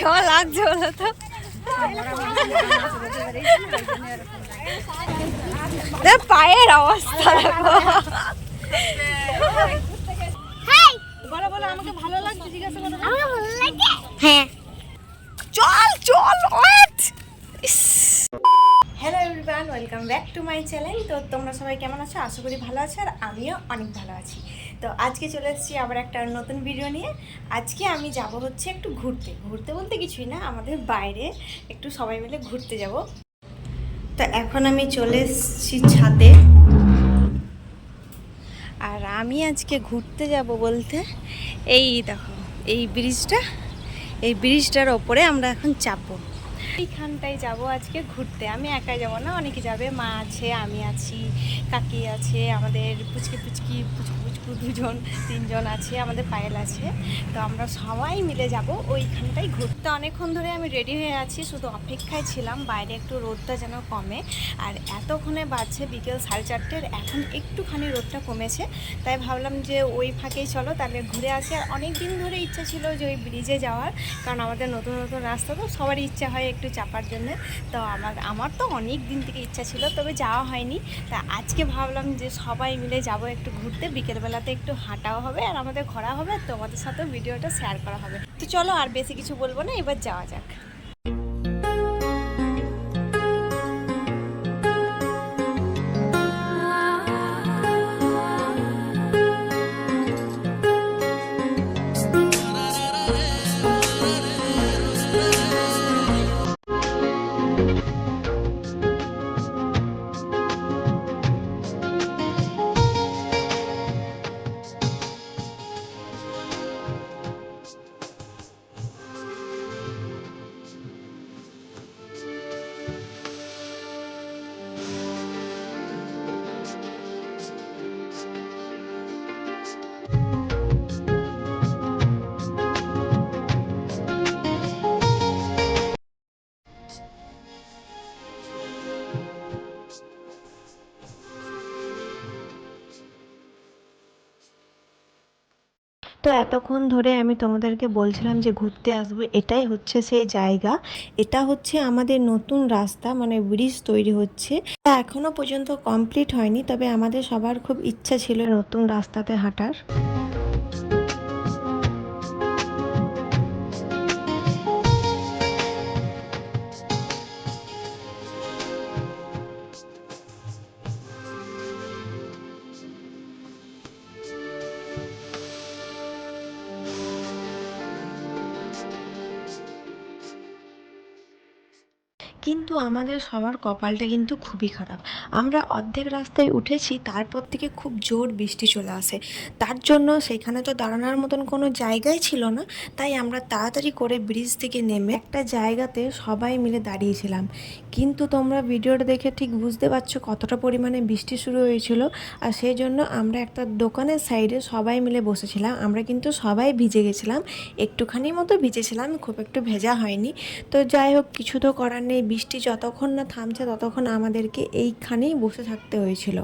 কেমন লাগছে বলো তো? পায়ের অবস্থা দেখো। বলো বলো, আমাকে ভালো লাগছে, জিজ্ঞাসা করো। আমাকে ভালো লাগে, হ্যাঁ। চল চল, wait. Hello everyone, welcome back to my channel. তো তোমরা সবাই কেমন আছো? আশা করি ভালো আছো, আর আমিও অনেক ভালো আছি। তো আজকে চলে এসেছি আবার একটা নতুন ভিডিও নিয়ে। আজকে আমি যাব হচ্ছে একটু ঘুরতে। ঘুরতে বলতে কিছুই না, আমাদের বাইরে একটু সবাই মিলে ঘুরতে যাব। তো এখন আমি চলে এসেছি ছাদে, আর আমি আজকে ঘুরতে যাব বলতে এই দেখো এই ব্রিজটার ওপরে আমরা এখন চাপবো। এইখানটায় যাব আজকে ঘুরতে। আমি একাই যাব না, অনেকে যাবে, মা আছে, আমি আছি, কাকি আছে, আমাদের পুচকি দুজন তিনজন আছে, আমাদের পায়েল আছে। তো আমরা সবাই মিলে যাব ওইখানটায় ঘুরতে। অনেকক্ষণ ধরে আমি রেডি হয়ে আছি, শুধু অপেক্ষায় ছিলাম বাইরে একটু রোদটা যেন কমে। আর এতক্ষণে বাজছে বিকেল 4:30, এখন একটুখানি রোদটা কমেছে, তাই ভাবলাম যে ওই ফাঁকেই চলো তাহলে ঘুরে আসি। আর অনেক দিন ধরে ইচ্ছা ছিল যে ওই ব্রিজে যাওয়ার, কারণ আমাদের নতুন নতুন রাস্তা, তো সবারই ইচ্ছা হয় একটু চাপার জন্য। তো আমার তো অনেক দিন থেকে ইচ্ছা ছিল, তবে যাওয়া হয়নি। তা আজকে ভাবলাম যে সবাই মিলে যাব একটু ঘুরতে, বিকেলবেলাতে একটু হাঁটাও হবে আর আমাদের ঘোরা হবে, তোমাদের সাথেও ভিডিওটা শেয়ার করা হবে। তো চলো, আর বেশি কিছু বলবো না, এবার যাওয়া যাক। তো এতক্ষণ ধরে আমি তোমাদেরকে বলছিলাম যে ঘুরতে আসবো, এটাই হচ্ছে সেই জায়গা। এটা হচ্ছে আমাদের নতুন রাস্তা, মানে ব্রিজ তৈরি হচ্ছে, তা এখনো পর্যন্ত কমপ্লিট হয়নি, তবে আমাদের সবার খুব ইচ্ছা ছিল নতুন রাস্তাতে হাঁটার। কিন্তু আমাদের সবার কপালটা কিন্তু খুবই খারাপ। আমরা অর্ধেক রাস্তায় উঠেছি, তারপর থেকে খুব জোর বৃষ্টি চলে আসে। তার জন্য সেখানে তো দাঁড়ানোর মতন কোনো জায়গাই ছিল না, তাই আমরা তাড়াতাড়ি করে ব্রিজ থেকে নেমে একটা জায়গাতে সবাই মিলে দাঁড়িয়েছিলাম। কিন্তু তোমরা ভিডিওটা দেখে ঠিক বুঝতে পারছো কতটা পরিমাণে বৃষ্টি শুরু হয়েছিল। আর সেই জন্য আমরা একটা দোকানের সাইডে সবাই মিলে বসেছিলাম। আমরা কিন্তু সবাই ভিজে গেছিলাম, একটুখানি মতো ভিজেছিলাম, খুব একটু ভেজা হয়নি। তো যাই হোক, কিছু তো করার নেই, বৃষ্টি যতক্ষণ না থামছে ততক্ষণ আমাদেরকে এইখানেই বসে থাকতে হয়েছিল।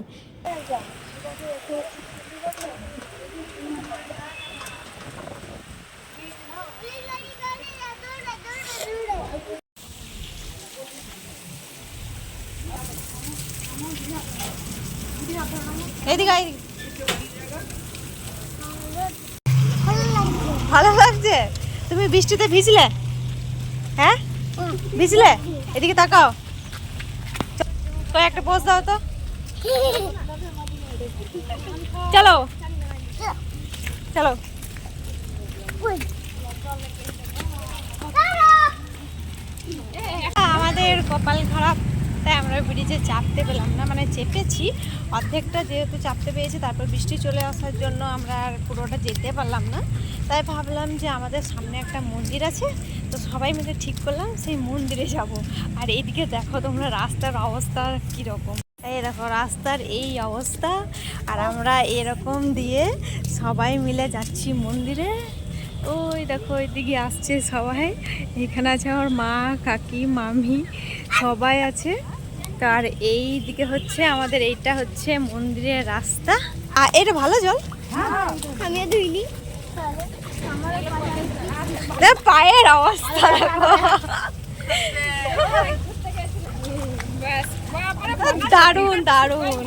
এদিকে ভালো লাগছে? তুমি বৃষ্টিতে ভিজলে? হ্যাঁ ভিজলে? এদিকে তাকাও তো, একটা পোজ দাও তো। চলো চলো। আমাদের কপাল খারাপ, তাই আমরা ব্রিজে চাপতে পেলাম না, মানে চেপেছি অর্ধেকটা, যেহেতু চাপতে পেয়েছি, তারপর বৃষ্টি চলে আসার জন্য আমরা আর পুরোটা যেতে পারলাম না। তাই ভাবলাম যে আমাদের সামনে একটা মন্দির আছে, তো সবাই মিলে ঠিক করলাম সেই মন্দিরে যাব। আর এইদিকে দেখো তোমরা রাস্তার অবস্থা কীরকম, এই দেখো রাস্তার এই অবস্থা, আর আমরা এরকম দিয়ে সবাই মিলে যাচ্ছি মন্দিরে। ওই দেখো ওইদিকে আসছে সবাই, এখানে আছে আমার মা, কাকি, মামি, সবাই আছে। তার এই দিকে হচ্ছে আমাদের, এইটা হচ্ছে মন্দিরের রাস্তা। আর এটা ভালো জল, আমি ধুইনি। পায়ের অবস্থা দেখো, দারুণ দারুণ।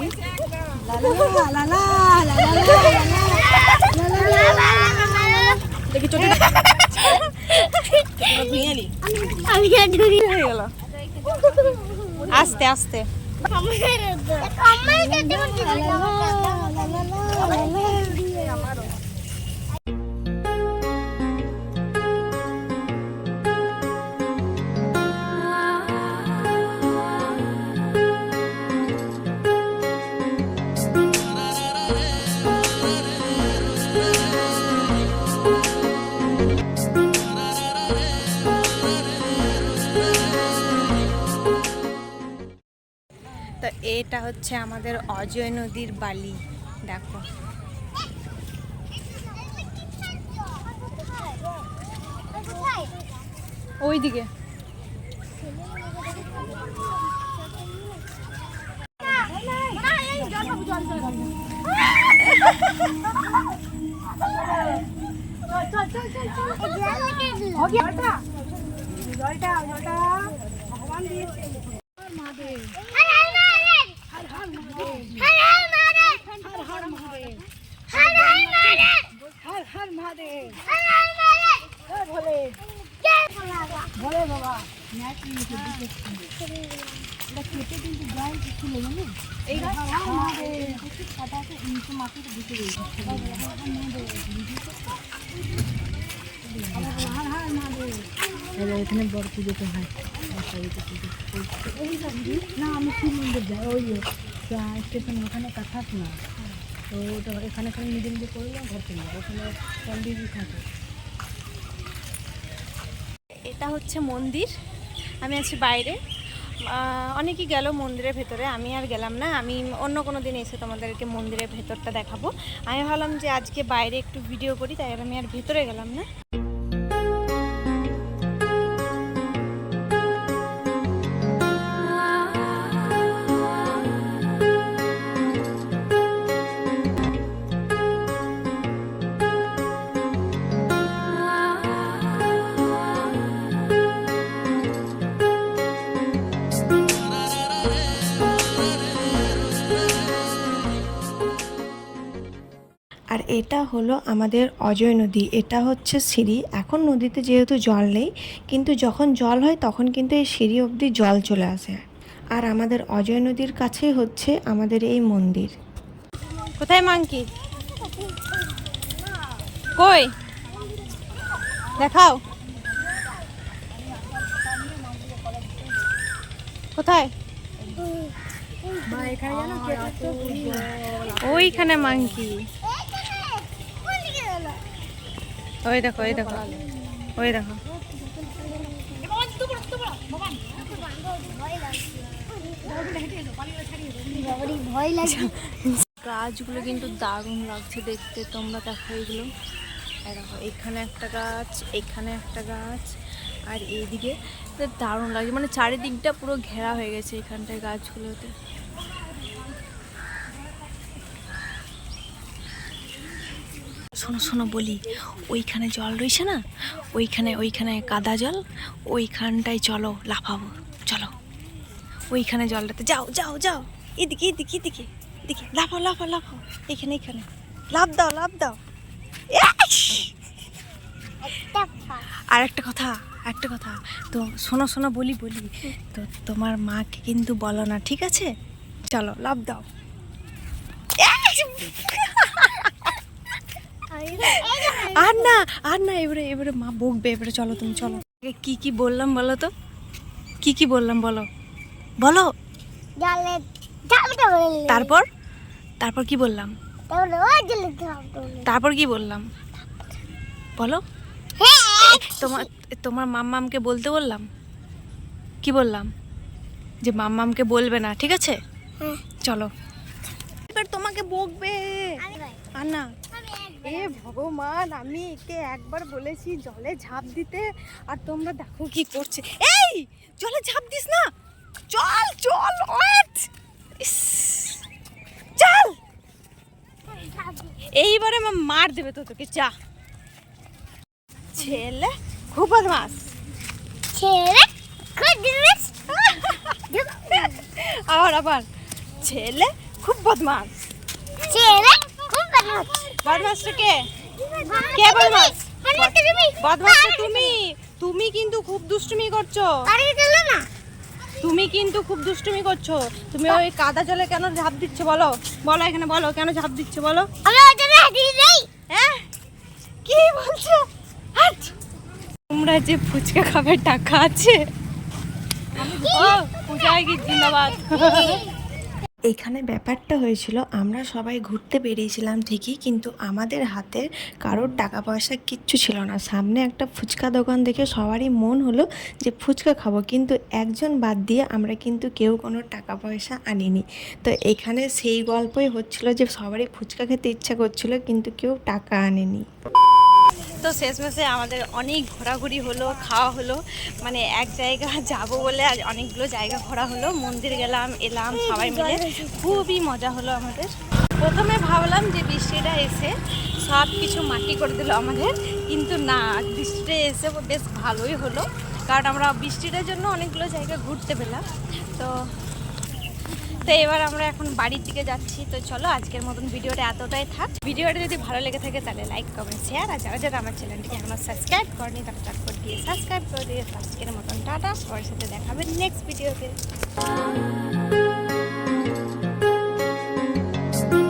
আস্তে আস্তে তো এটা হচ্ছে আমাদের অজয় নদীর বালি দেখো। ওইদিকে এখানে বড় পুজোতে হয় না, আমি শিব মন্দির যাই, ওই স্টেশন ওখানে কথা শোনা, তো ওটা এখানে খালি নিজে নিজে করলাম, ঘর চলে যাবো, ওখানে পন্ডিতজি থাকে। এটা হচ্ছে মন্দির, আমি আছি বাইরে। অনেকেই গেল মন্দিরের ভেতরে, আমি আর গেলাম না। আমি অন্য কোনো দিন এসে তোমাদেরকে মন্দিরের ভেতরটা দেখাবো। আমি ভাবলাম যে আজকে বাইরে একটু ভিডিও করি, তাই আমি আর ভেতরে গেলাম না। আর এটা হলো আমাদের অজয় নদী, এটা হচ্ছে সিঁড়ি। এখন নদীতে যেহেতু জল নেই, কিন্তু যখন জল হয় তখন কিন্তু এই সিঁড়ি অবধি জল চলে আসে। আর আমাদের অজয় নদীর কাছেই হচ্ছে আমাদের এই মন্দির। কোথায় মাংকি? কই দেখাও, কোথায়? ওইখানে মাংকি, ওই দেখো ওই দেখো ওই দেখো। গাছগুলো কিন্তু দারুণ লাগছে দেখতে, তোমরা দেখো এইগুলো। দেখো এখানে একটা গাছ, এখানে একটা গাছ, আর এইদিকে দারুণ লাগছে, মানে চারিদিকটা পুরো ঘেরা হয়ে গেছে এখানটায় গাছগুলোতে। শোনো শোনো বলি, ওইখানে জল রয়েছে না, ওইখানে কাদা জল, ওইখানটায় চলো লাফাবো, চলো ওইখানে জলটাতে যাও যাও যাও, এদিকে এদিকে এদিকে এদিকে লাফাও লাফাও লাফাও, এখানে এখানে লাফ দাও লাফ দাও। আর একটা কথা তো শোনো শোনো বলি তো তোমার মাকে কিন্তু বলো না, ঠিক আছে? চলো লাফ দাও। আর না এবারে মা বকবে, এবারে চলো তুমি চলো। কি বললাম বলো তো, কি বললাম বলো বলো। তারপর কি বললাম, তারপর কি বললাম বলো? তোমার মাম্মামকে বলতে বললাম, কি বললাম? যে মাম্মামকে বলবে না, ঠিক আছে? চলো এবার তোমাকে বকবে। আর না, এ ভগবান, আমি একে একবার বলেছি জলে ঝাঁপ দিতে, আর তোমরা দেখো কি করছে। এই জলে ঝাঁপ দিস না, চল চল ওয়েট, চল। এইবারে মার দেবে তো তোকে, যা ছেলে। খুব বদমাস। ছেলে খুব বদমাস। আবার ছেলে খুব বদমাস। ছেলে খুব বদমাস। বদমাসটা কে? কে বদমাস? বদমাসটা তুমি। তুমি কিন্তু খুব দুষ্টুমি করছো। আরে চলো না। তুমি কিন্তু খুব দুষ্টুমি করছো। তুমি ওই কাদা জলে কেন ঝাঁপ দিচ্ছ বলো? বলো এখানে বলো কেন ঝাঁপ দিচ্ছ বলো? আমি ওখানে হাঁটিয়ে যাই। হ্যাঁ কি বলছো? হাট। তোমরা যে ফুচকা খাবার টাকা আছে। ও পূজায় কি জিন্দাবাদ। এখানে ব্যাপারটা হয়েছিল, আমরা সবাই ঘুরতে বেরিয়েছিলাম ঠিকই, কিন্তু আমাদের হাতে কারোর টাকা পয়সা কিচ্ছু ছিল না। সামনে একটা ফুচকা দোকান দেখে সবারই মন হলো যে ফুচকা খাবো, কিন্তু একজন বাদ দিয়ে আমরা কিন্তু কেউ কোনো টাকা পয়সা আনিনি। তো এখানে সেই গল্পই হচ্ছিল যে সবারই ফুচকা খেতে ইচ্ছা করছিল কিন্তু কেউ টাকা আনেনি। তো শেষমেশে আমাদের অনেক ঘোরাঘুরি হলো, খাওয়া হলো, মানে এক জায়গা যাব বলে আজ অনেকগুলো জায়গা ঘোরা হলো, মন্দির গেলাম এলাম সবাই মিলে, খুবই মজা হলো আমাদের। প্রথমে ভাবলাম যে বৃষ্টিটা এসে সব কিছু মাটি করে দিল আমাদের, কিন্তু না, বৃষ্টিটা এসে বেশ ভালোই হলো, কারণ আমরা বৃষ্টিটার জন্য অনেকগুলো জায়গা ঘুরতে পেলাম। তো এবার আমরা এখন বাড়ির দিকে যাচ্ছি। তো চলো আজকের মতন ভিডিওটা এতটাই থাক। ভিডিওটা যদি ভালো লেগে থাকে তাহলে লাইক কমেন্ট শেয়ার, আর যারা যারা আমার চ্যানেলটিকে এখনো সাবস্ক্রাইব করেনি তারা চটপট দিয়ে সাবস্ক্রাইব করে দিয়ে আজকের মতন টাটা। সবার সাথে দেখাবেন নেক্সট ভিডিওতে।